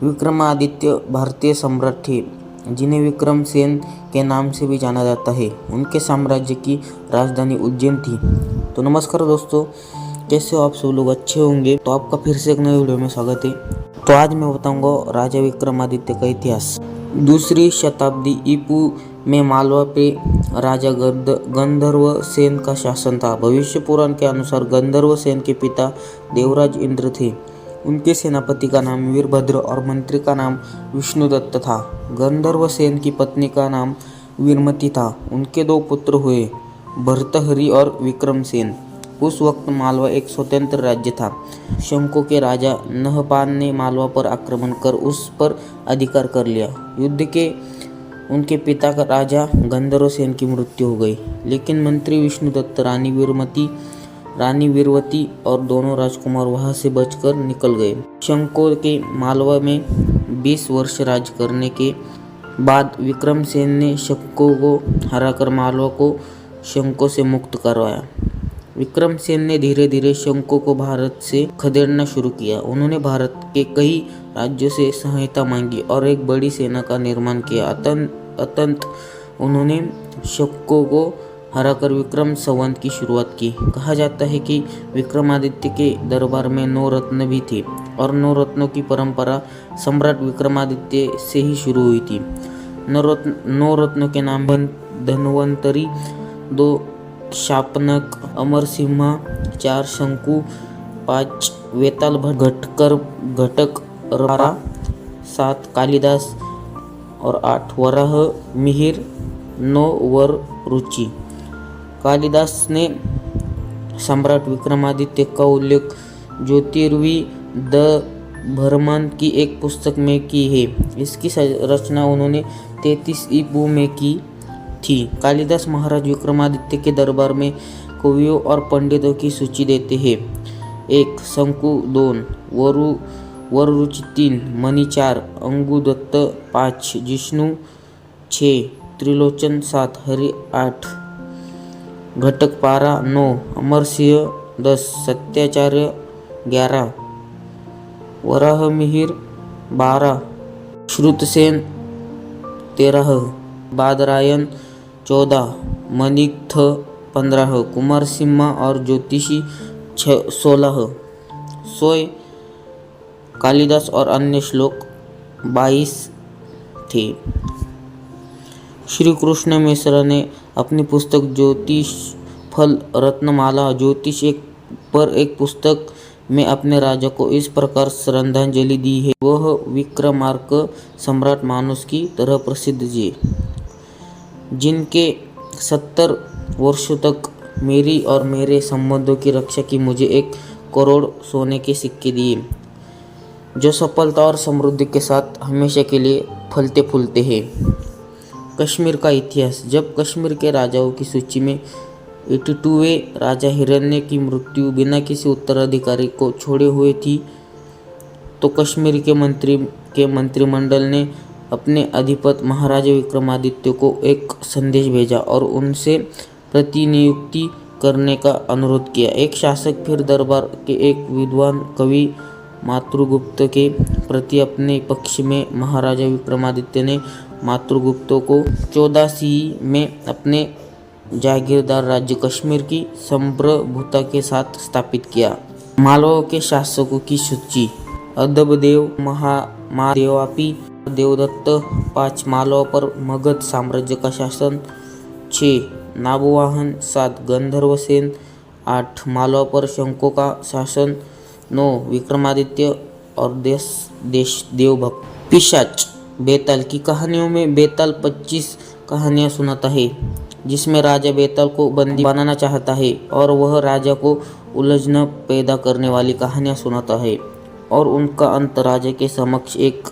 विक्रमादित्य भारतीय सम्राट थे जिन्हें विक्रम सेन के नाम से भी जाना जाता है। उनके साम्राज्य की राजधानी उज्जैन थी। तो नमस्कार दोस्तों, कैसे हो आप सब लोग? अच्छे होंगे। तो आपका फिर से एक नए वीडियो में स्वागत है। तो आज मैं बताऊंगा राजा विक्रमादित्य का इतिहास। दूसरी शताब्दी ईपू में मालवा पे राजा गंधर्व सेन का शासन था। भविष्य पुराण के अनुसार गंधर्व सेन के पिता देवराज इंद्र थे। उनके सेनापति का नाम वीरभद्र और मंत्री का नाम विष्णुदत्त था। गंधर्व सेन की पत्नी का नाम वीरमती था। उनके दो पुत्र हुए, भर्तहरि और विक्रम सेन। उस वक्त मालवा एक स्वतंत्र राज्य था। शंको के राजा नहपान ने मालवा पर आक्रमण कर उस पर अधिकार कर लिया। युद्ध के उनके पिता का राजा गंधर्व सेन की मृत्यु हो गई, लेकिन मंत्री विष्णुदत्त, रानी वीरवती और दोनों राजकुमार वहां से बचकर निकल गए। शंको के मालवा में 20 वर्ष राज करने के बाद विक्रम सेन ने शंको को हराकर मालवा को शंको से मुक्त करवाया। विक्रम सेन ने धीरे धीरे शंको को भारत से खदेड़ना शुरू किया। उन्होंने भारत के कई राज्यों से सहायता मांगी और एक बड़ी सेना का निर्माण किया। अतंत उन्होंने शंको को हराकर विक्रम संवत की शुरुआत की। कहा जाता है कि विक्रमादित्य के दरबार में 9 रत्न भी थे और 9 रत्नों की परंपरा सम्राट विक्रमादित्य से ही शुरू हुई थी। 9 रत्नों के नाम धन्वंतरी, 2 शापनक, अमरसिम्हा, 4 शंकु, 5 वेताल घटक, 7 कालिदास और 8 वराह मिहिर, 9 वर रुचि। कालिदास ने सम्राट विक्रमादित्य का उल्लेख ज्योतिर्विद भ्रमण की एक पुस्तक में की है। इसकी रचना उन्होंने 33 ईपू में की थी। कालिदास महाराज विक्रमादित्य के दरबार में कवियों और पंडितों की सूची देते हैं। 1 शंकु, 2 वररुचि, 3 मणि, 4 अंगुदत्त, 5 जिष्णु, 6 त्रिलोचन, 7 हरि, 8 घटकपारा, 9 अमरसिंह, 10 सत्याचार्य, 11 वराहमिहिर, 12 श्रुतसेन, 13 बादरायण, 14 मणिग्थ, 15 कुमारसिम्हा और ज्योतिषी, 16 सोय, कालिदास और अन्य श्लोक, 22 थे। श्री कृष्ण मिश्र ने अपनी पुस्तक ज्योतिष फल रत्नमाला ज्योतिष पर एक पुस्तक में अपने राजा को इस प्रकार श्रद्धांजलि दी है। वह विक्रमार्क सम्राट मानुष की तरह प्रसिद्ध जी, जिनके 70 वर्षों तक मेरी और मेरे संबंधों की रक्षा की, मुझे 1 करोड़ सोने के सिक्के दिए, जो सफलता और समृद्धि के साथ हमेशा के लिए फलते फूलते हैं। कश्मीर का इतिहास। जब कश्मीर के राजाओं की सूची में 82वें राजा हिरण्य की मृत्यु बिना किसी उत्तराधिकारी को छोड़े हुए थी, तो कश्मीर के मंत्रिमंडल ने अपने अधिपति महाराजा विक्रमादित्य को एक संदेश भेजा और उनसे प्रतिनियुक्ति करने का अनुरोध किया। एक शासक फिर दरबार के एक विद्वान कवि मातृगुप्त के प्रति अपने पक्ष में महाराजा विक्रमादित्य ने मातृगुप्त को 1400 में अपने जागीरदार राज्य कश्मीर की संप्रभुता के साथ स्थापित किया। मालवा के शासकों की सूची। अदबदेव, महादेवापी, देवदत्त, 5 मालवा पर मगध साम्राज्य का शासन, 6 नाबुवाहन, 7 गंधर्व सेन, 8 मालवा पर शंको का शासन, 9 विक्रमादित्य और 10 देवभक्त। पिशाच। बेताल की कहानियों में बेताल 25 कहानियां सुनाता है, जिसमें राजा बेताल को बंदी बनाना चाहता है और वह राजा को उलझन पैदा करने वाली कहानियां सुनाता है, और उनका अंत राजा के समक्ष एक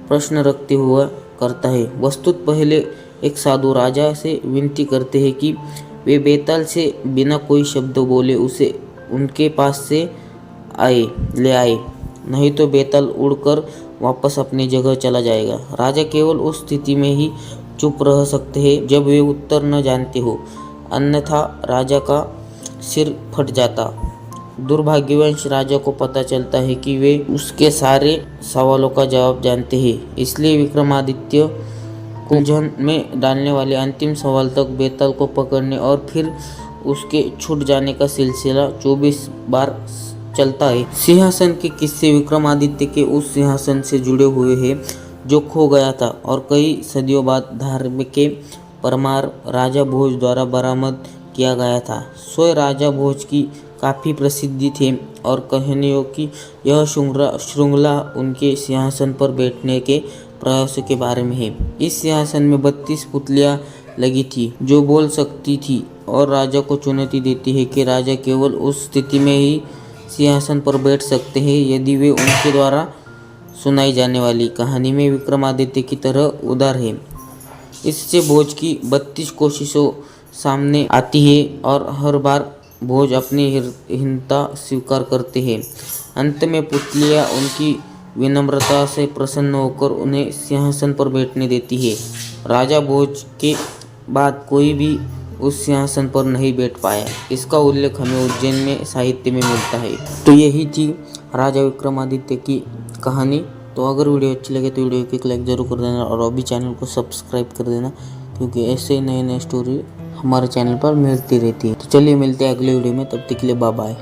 प्रश्न रखते हुए करता है। वस्तुत पहले एक साधु राजा से विनती करते हैं कि वे बेताल से बिना कोई शब्द बोले उसे उनके पास से ले आए, नहीं तो बेताल उड़कर वापस अपनी जगह चला जाएगा। राजा केवल उस स्थिति में ही चुप रह सकते हैं जब वे उत्तर न जानते हो, अन्यथा राजा का सिर फट जाता। दुर्भाग्यवश राजा को पता चलता है कि वे उसके सारे सवालों का जवाब जानते हैं। इसलिए विक्रमादित्य को उलझन में डालने वाले अंतिम सवाल तक बेताल को पकड़ने और फिर उसके छूट जाने का सिलसिला 24 बार चलता है। सिंहासन के किस्से विक्रमादित्य के उस सिंहासन से जुड़े हुए हैं जो खो गया था और कई सदियों बाद धार्मिक के परमार राजा भोज द्वारा बरामद किया गया था। स्वयं राजा भोज की काफ़ी प्रसिद्धि थी और कहानियों की यह श्रृंखला उनके सिंहासन पर बैठने के प्रयासों के बारे में है। इस सिंहासन में 32 पुतलियाँ लगी थी जो बोल सकती थी और राजा को चुनौती देती है कि राजा केवल उस स्थिति में ही सिंहासन पर बैठ सकते हैं यदि वे उनके द्वारा सुनाई जाने वाली कहानी में विक्रमादित्य की तरह उदार है। इससे भोज की 32 कोशिशों सामने आती है और हर बार भोज अपनी हीनता स्वीकार करते हैं। अंत में पुतलियाँ उनकी विनम्रता से प्रसन्न होकर उन्हें सिंहासन पर बैठने देती है। राजा भोज के बाद कोई भी उस सिंहासन पर नहीं बैठ पाया। इसका उल्लेख हमें उज्जैन में साहित्य में मिलता है। तो यही थी राजा विक्रमादित्य की कहानी। तो अगर वीडियो अच्छी लगे तो वीडियो को एक लाइक ज़रूर कर देना और अभी चैनल को सब्सक्राइब कर देना, क्योंकि ऐसे नए नए स्टोरी हमारे चैनल पर मिलती रहती है। तो चलिए मिलते हैं अगले वीडियो में, तब तक के लिए बाय बाय।